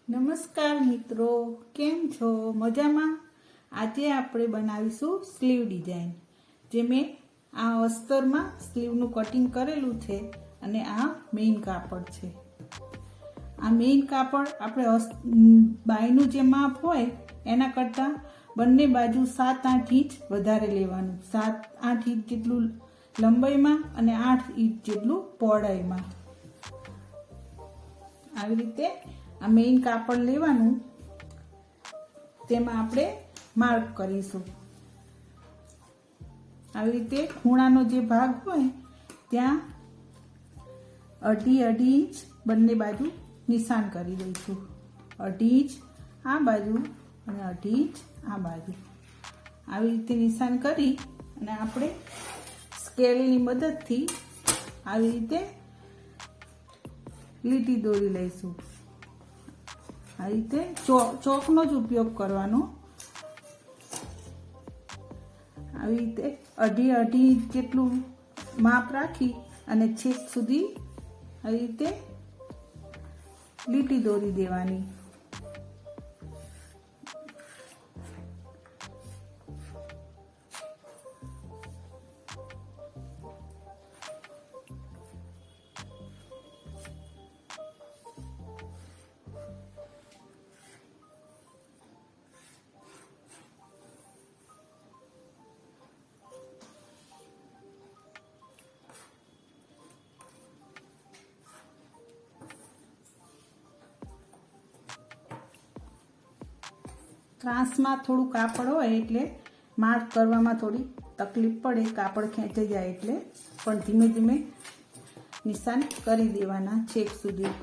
નમસ્કાર મિત્રો, કેમ છો? મજામાં? આજે આપણે બનાવીશું સ્લીવ ડિઝાઇન. જે મેં આ અસ્તરમાં સ્લીવનું કટિંગ કરેલું છે અને આ મેઇન કાપડ છે. આ મેઇન કાપડ આપણે બાયનું જે માપ હોય એના કરતાં બંને બાજુ 7-8 ઇંચ વધારે લેવાનું. 7-8 ઇંચ જેટલું લંબાઈમાં અને 8 ઇંચ જેટલું પહોળાઈમાં. આવી રીતે આ મેઇન કાપડ લેવાનું, તેમાં આપણે માર્ક કરીશું. આવી રીતે ખૂણાનો જે ભાગ હોય ત્યાં 2.5 ઇંચ બંને બાજુ નિશાન કરી દઈશું. 2.5 ઇંચ આ બાજુ અને 2.5 ઇંચ આ બાજુ. આવી રીતે નિશાન કરી અને આપણે સ્કેલની મદદથી આવી રીતે લીટી દોરી લઈશું. આ રીતે ચોકનો જ ઉપયોગ કરવાનો. આવી રીતે 2.5 ઇંચ જેટલું માપ રાખી અને છેક સુધી આવી રીતે લીટી દોરી દેવાની. ત્રાસમાં થોડું કાપડ હોય એટલે માર્ક કરવામાં થોડી તકલીફ પડે, કાપડ ખેંચાઈ જાય એટલે, પણ ધીમે ધીમે નિશાન કરી દેવાના છેક સુધી.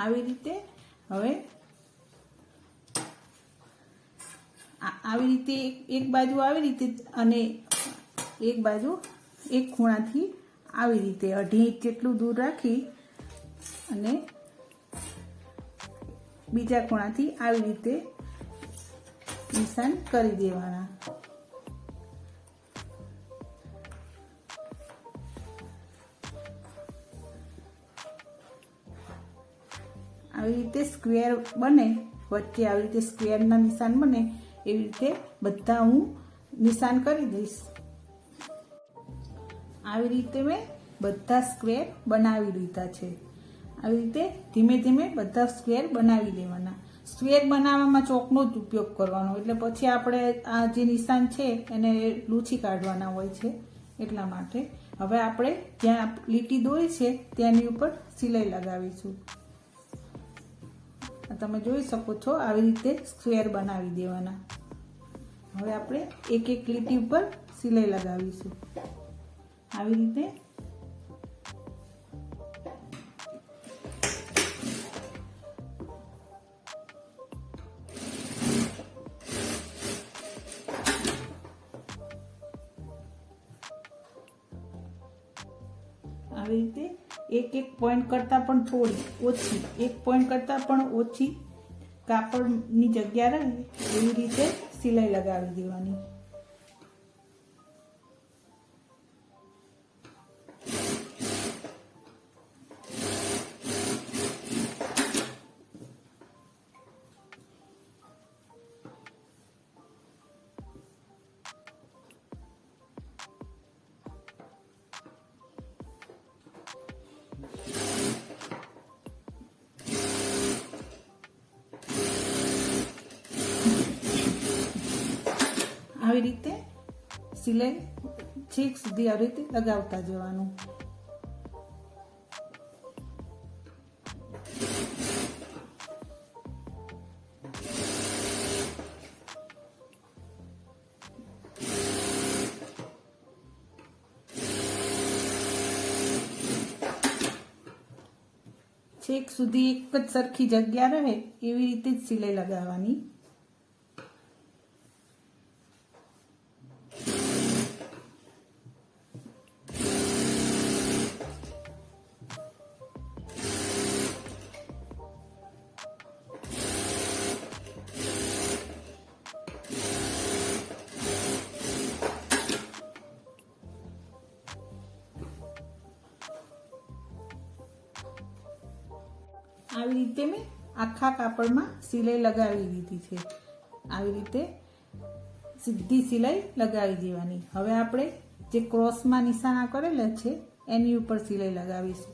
આવી રીતે હવે આવી રીતે એક બાજુ આવી રીતે અને એક બાજુ એક ખૂણાથી આવી રીતે 2.5 ઇંચ જેટલું દૂર રાખી અને બીજા ખૂણાથી આવી રીતે નિશાન કરી દેવાના. આવી રીતે સ્ક્વેર બને, વચ્ચે આવી રીતે સ્ક્વેરના નિશાન બને એવી રીતે બધા હું નિશાન કરી દઈશ. આવી રીતે મેં બધા સ્ક્વેર બનાવી લીધા છે. આવી રીતે ધીમે ધીમે બધા સ્ક્વેર બનાવી લેવાના. સ્ક્વેર બનાવવામાં ચોકનો જ ઉપયોગ કરવાનો, એટલે પછી આપણે આ જે નિશાન છે એને લૂછી કાઢવાના હોય છે, એટલા માટે. હવે આપણે જ્યાં લીટી દોરી છે તેની ઉપર સિલાઈ લગાવીશું. તમે જોઈ શકો છો, આવી રીતે સ્ક્વેર બનાવી દેવાના. હવે આપણે એક એક લીટી ઉપર સિલાઈ લગાવીશું. આવી રીતે આવી રીતે એક પોઈન્ટ કરતાં પણ થોડી ઓછી, એક પોઈન્ટ કરતાં પણ ઓછી કાપડની જગ્યા રહે એવી રીતે સિલાઈ લગાવી દેવાની. આવી રીતે સિલાઈ છેક સુધી આવી રીતે લગાવતા જવાનું. છેક સુધી એક જ સરખી જગ્યા રહે એવી રીતે જ સિલાઈ લગાવવાની. આવી રીતે મેં આખા કાપડમાં સિલાઈ લગાવી દીધી છે. આવી રીતે સીધી સિલાઈ લગાવી દેવાની. હવે આપણે જે ક્રોસમાં નિશાના કરેલા છે એની ઉપર સિલાઈ લગાવીશું.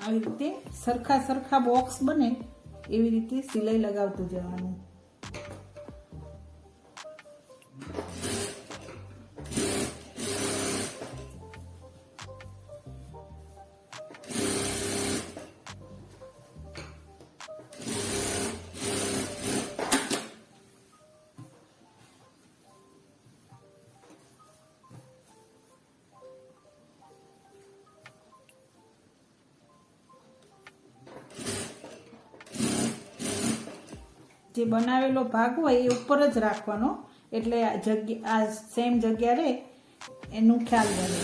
આવી રીતે સરખા સરખા બોક્સ બને એવી રીતે સિલાઈ લગાવતું જવાનું. જે બનાવેલો ભાગ હોય એ ઉપર જ રાખવાનો, એટલે આ સેમ જગ્યા રહે એનું ખ્યાલ રહે.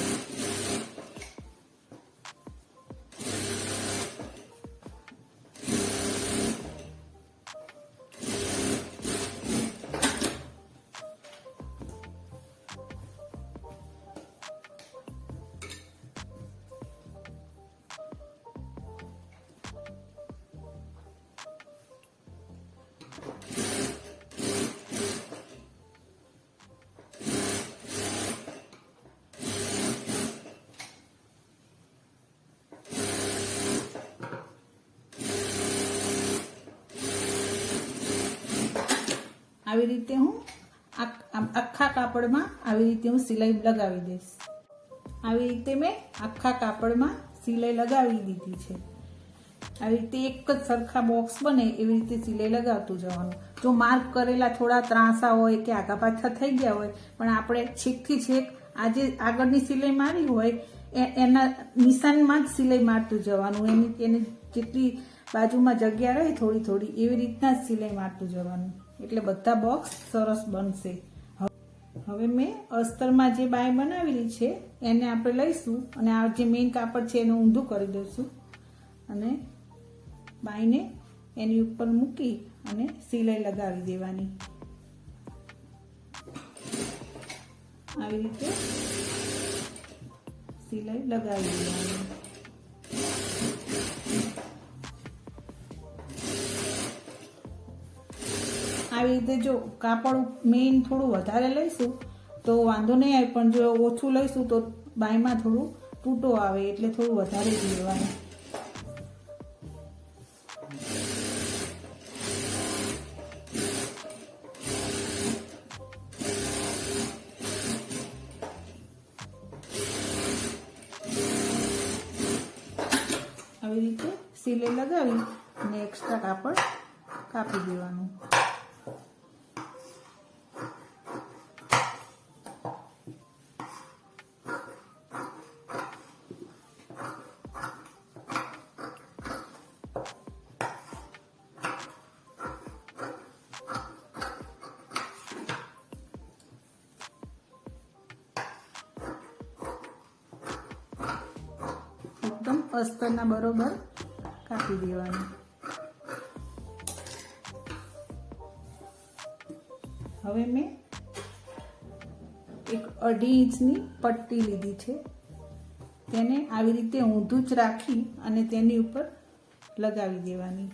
આવી રીતે હું આખા કાપડમાં આવી રીતે હું સિલાઈ લગાવી દઈશ. આવી રીતે મેં આખા કાપડમાં સિલાઈ લગાવી દીધી છે. આવી રીતે એક જ સરખા બોક્સ બને એવી રીતે સિલાઈ લગાવતું જવાનું. જો માર્ક કરેલા થોડા ત્રાંસા હોય કે આગા પાછા થઈ ગયા હોય, પણ આપણે છેકથી છેક આજે આગળની સિલાઈ મારી હોય એના નિશાનમાં જ સિલાઈ મારતું જવાનું. એની જેટલી બાજુમાં જગ્યા રહે થોડી થોડી એવી રીતના જ સિલાઈ મારતું જવાનું, એટલે બધા બોક્સ સરસ બનશે. હવે મેં અસ્તરમાં જે બાય બનાવેલી છે એને આપણે લઈશું અને આ જે મેઇન કાપડ છે એને ઊંધું કરી દઈશું અને બાયને એની ઉપર મૂકી અને સિલાઈ લગાવી દેવાની. આવી રીતે સિલાઈ લગાવી દેવાની. આવી રીતે જો કાપડ મેઇન થોડું વધારે લઈશું તો વાંધો નહીં આવે, પણ જો ઓછું લઈશું તો બાયમાં થોડું તૂટો આવે, એટલે થોડું વધારે જ લેવાનું. આવી રીતે સિલાઈ લગાવી અને એક્સ્ટ્રા કાપડ કાપી દેવાનું. એકદમ અસ્તરના બરોબર કાપી દેવાનું. હવે મેં એક 2.5 ઇંચની પટ્ટી લીધી છે, તેને આવી રીતે ઊંધું જ રાખી અને તેની ઉપર લગાવી દેવાની.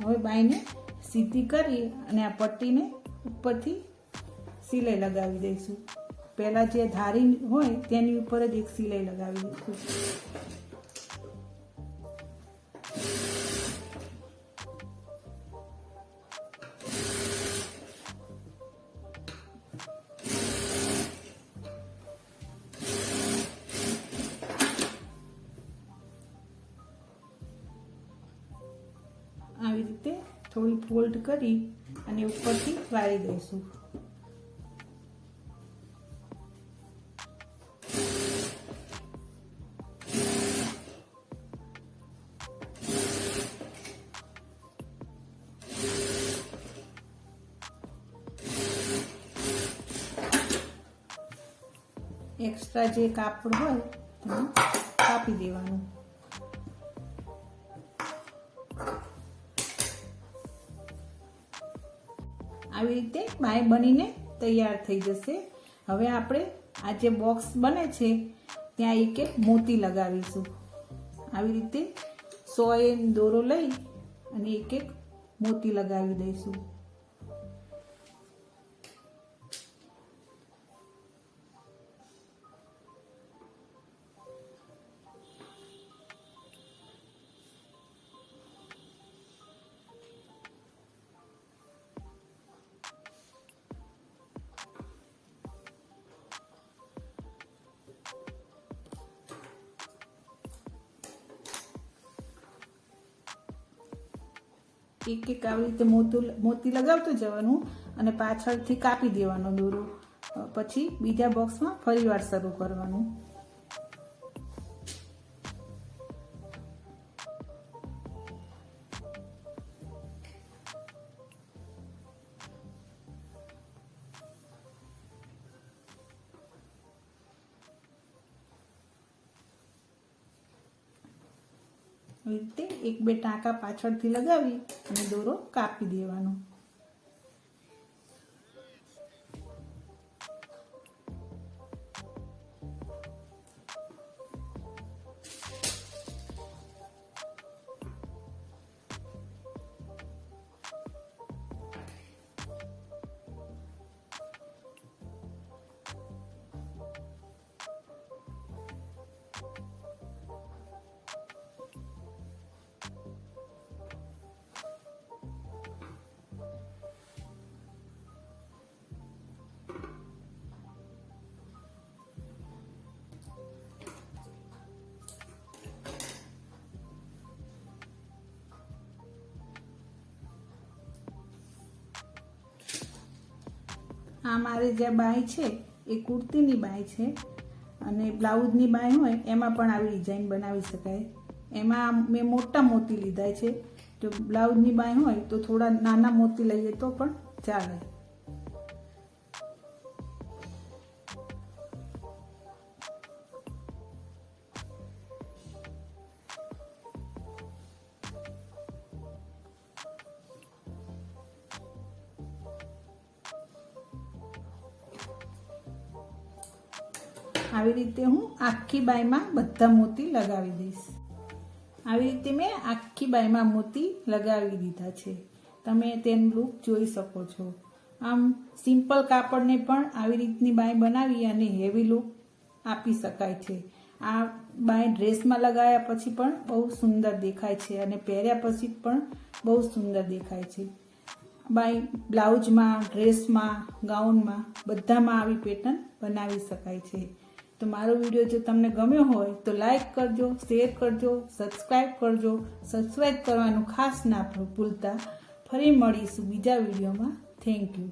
હવે બાયને સીધી કરી અને આ પટ્ટીને ઉપરથી સિલાઈ લગાવી દઈશું. પહેલાં જે ધારી હોય તેની ઉપર જ એક સિલાઈ લગાવી દઈશું. રીતે થોડી ફોલ્ડ કરી અને ઉપરથી વાળી દઈશું. એક્સ્ટ્રા જે કાપડ હોય તેને કાપી દેવાનું. આવી રીતે બાય બનીને તૈયાર થઈ જશે. હવે આપણે આ જે બોક્સ બને છે ત્યાં એક એક મોતી લગાવીશું. આવી રીતે 100 દોરો લઈ અને એક એક મોતી લગાવી દઈશું. એક એક આવી રીતે મોતી લગાવતું જવાનું અને પાછળથી કાપી દેવાનો દોરો. પછી બીજા બોક્સમાં ફરીવાર શરૂ કરવાનું. આવી રીતે એક બે ટાંકા પાછળથી લગાવી અને દોરો કાપી દેવાનો. આ મારી જે બાય છે એ કુર્તીની બાય છે અને બ્લાઉઝની બાય હોય એમાં પણ આવી ડિઝાઇન બનાવી શકાય. એમાં મેં મોટા મોતી લીધા છે. તો બ્લાઉઝની બાય હોય તો થોડા નાના મોતી લઈએ તો પણ ચાલે. આવી રીતે હું આખી બાયમાં બધા મોતી લગાવી દઈશ. આવી રીતે મેં આખી બાયમાં મોતી લગાવી દીધા છે. તમે તેનું લુક જોઈ શકો છો. આમ સિમ્પલ કાપડને પણ આવી રીતની બાય બનાવી અને હેવી લુક આપી શકાય છે. આ બાય ડ્રેસમાં લગાવ્યા પછી પણ બહુ સુંદર દેખાય છે અને પહેર્યા પછી પણ બહુ સુંદર દેખાય છે. બાય બ્લાઉઝમાં, ડ્રેસમાં, ગાઉનમાં બધામાં આવી પેટર્ન બનાવી શકાય છે. તો મારો વિડીયો જો તમને ગમ્યો હોય તો લાઈક કરજો, શેર કરજો, સબસ્ક્રાઈબ કરજો. સબસ્ક્રાઈબ કરવાનું ખાસ ના ભૂલતા. ફરી મળીશું બીજા વિડીયોમાં. Thank you.